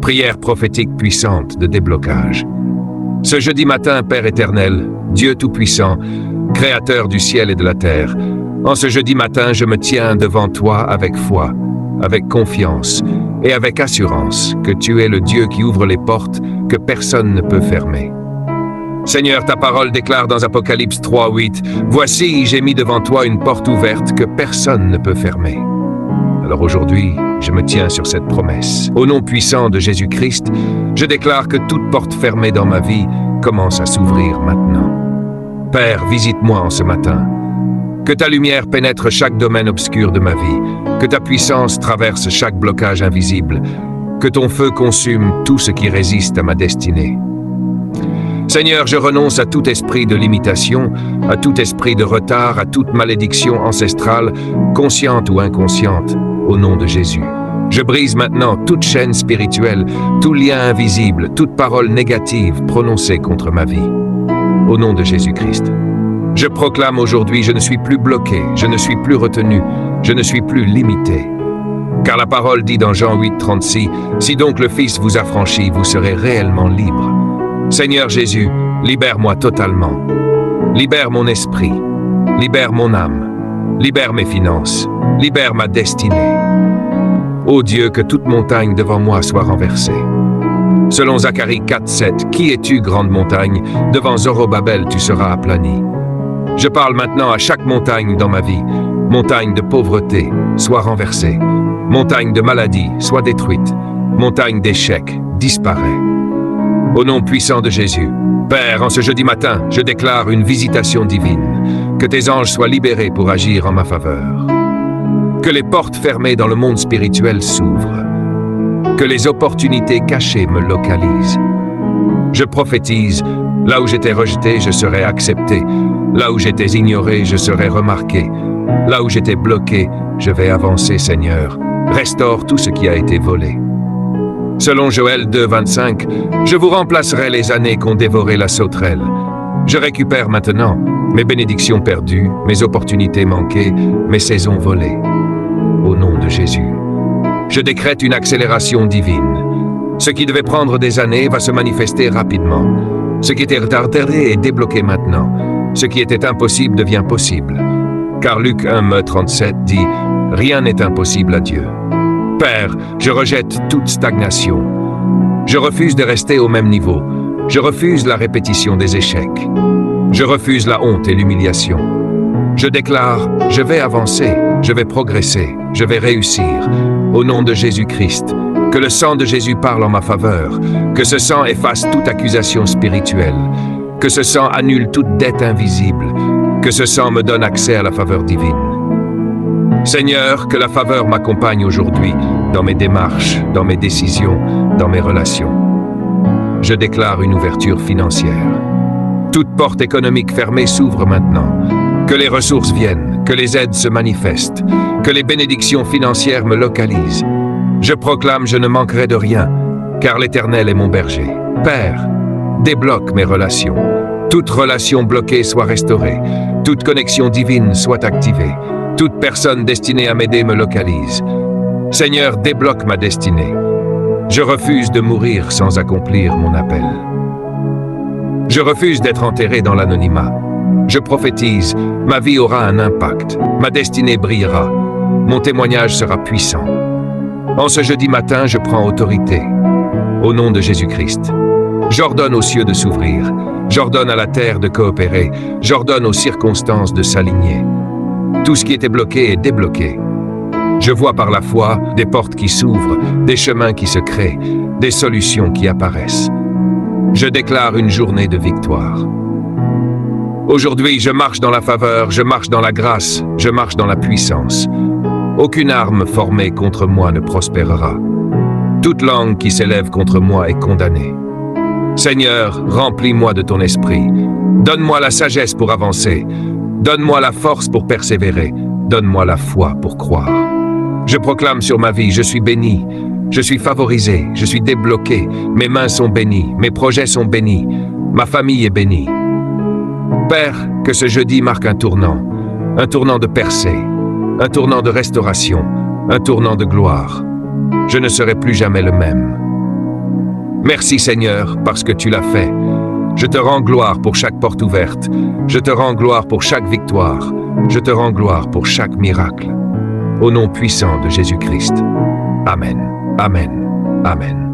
Prière prophétique puissante de déblocage. Ce jeudi matin, Père éternel, Dieu Tout-Puissant, Créateur du ciel et de la terre, en ce jeudi matin, je me tiens devant toi avec foi, avec confiance et avec assurance que tu es le Dieu qui ouvre les portes que personne ne peut fermer. Seigneur, ta parole déclare dans Apocalypse 3:8, « Voici, j'ai mis devant toi une porte ouverte que personne ne peut fermer. » Alors aujourd'hui, je me tiens sur cette promesse. Au nom puissant de Jésus-Christ, je déclare que toute porte fermée dans ma vie commence à s'ouvrir maintenant. Père, visite-moi en ce matin. Que ta lumière pénètre chaque domaine obscur de ma vie, que ta puissance traverse chaque blocage invisible, que ton feu consume tout ce qui résiste à ma destinée. Seigneur, je renonce à tout esprit de limitation, à tout esprit de retard, à toute malédiction ancestrale, consciente ou inconsciente, au nom de Jésus. Je brise maintenant toute chaîne spirituelle, tout lien invisible, toute parole négative prononcée contre ma vie. Au nom de Jésus-Christ. Je proclame aujourd'hui, je ne suis plus bloqué, je ne suis plus retenu, je ne suis plus limité. Car la parole dit dans Jean 8:36, « Si donc le Fils vous affranchit, vous serez réellement libre. » Seigneur Jésus, libère-moi totalement. Libère mon esprit, libère mon âme, libère mes finances, libère ma destinée. Ô Dieu, que toute montagne devant moi soit renversée. Selon Zacharie 4:7, « Qui es-tu, grande montagne? Devant Zorobabel, tu seras aplani. » Je parle maintenant à chaque montagne dans ma vie. Montagne de pauvreté, sois renversée. Montagne de maladie, sois détruite. Montagne d'échec, disparaît. Au nom puissant de Jésus, Père, en ce jeudi matin, je déclare une visitation divine. Que tes anges soient libérés pour agir en ma faveur. Que les portes fermées dans le monde spirituel s'ouvrent. Que les opportunités cachées me localisent. Je prophétise, là où j'étais rejeté, je serai accepté. Là où j'étais ignoré, je serai remarqué. Là où j'étais bloqué, je vais avancer, Seigneur. Restaure tout ce qui a été volé. Selon Joël 2:25, je vous remplacerai les années qu'ont dévoré la sauterelle. Je récupère maintenant mes bénédictions perdues, mes opportunités manquées, mes saisons volées. Au nom de Jésus, je décrète une accélération divine. Ce qui devait prendre des années va se manifester rapidement. Ce qui était retardé est débloqué maintenant. Ce qui était impossible devient possible. Car Luc 1:37 dit « Rien n'est impossible à Dieu ». Père, je rejette toute stagnation. Je refuse de rester au même niveau. Je refuse la répétition des échecs. Je refuse la honte et l'humiliation. Je déclare, je vais avancer, je vais progresser, je vais réussir. Au nom de Jésus-Christ, que le sang de Jésus parle en ma faveur, que ce sang efface toute accusation spirituelle, que ce sang annule toute dette invisible, que ce sang me donne accès à la faveur divine. Seigneur, que la faveur m'accompagne aujourd'hui dans mes démarches, dans mes décisions, dans mes relations. Je déclare une ouverture financière. Toute porte économique fermée s'ouvre maintenant. Que les ressources viennent, que les aides se manifestent, que les bénédictions financières me localisent. Je proclame, je ne manquerai de rien, car l'Éternel est mon berger. Père, débloque mes relations. Toute relation bloquée soit restaurée. Toute connexion divine soit activée. Toute personne destinée à m'aider me localise. Seigneur, débloque ma destinée. Je refuse de mourir sans accomplir mon appel. Je refuse d'être enterré dans l'anonymat. Je prophétise, ma vie aura un impact. Ma destinée brillera. Mon témoignage sera puissant. En ce jeudi matin, je prends autorité. Au nom de Jésus-Christ. J'ordonne aux cieux de s'ouvrir. J'ordonne à la terre de coopérer. J'ordonne aux circonstances de s'aligner. Tout ce qui était bloqué est débloqué. Je vois par la foi des portes qui s'ouvrent, des chemins qui se créent, des solutions qui apparaissent. Je déclare une journée de victoire. Aujourd'hui, je marche dans la faveur, je marche dans la grâce, je marche dans la puissance. Aucune arme formée contre moi ne prospérera. Toute langue qui s'élève contre moi est condamnée. Seigneur, remplis-moi de ton esprit. Donne-moi la sagesse pour avancer. Donne-moi la force pour persévérer. Donne-moi la foi pour croire. Je proclame sur ma vie, je suis béni. Je suis favorisé, je suis débloqué. Mes mains sont bénies, mes projets sont bénis. Ma famille est bénie. Père, que ce jeudi marque un tournant de percée, un tournant de restauration, un tournant de gloire. Je ne serai plus jamais le même. Merci Seigneur, parce que tu l'as fait. Je te rends gloire pour chaque porte ouverte. Je te rends gloire pour chaque victoire. Je te rends gloire pour chaque miracle. Au nom puissant de Jésus-Christ. Amen. Amen. Amen.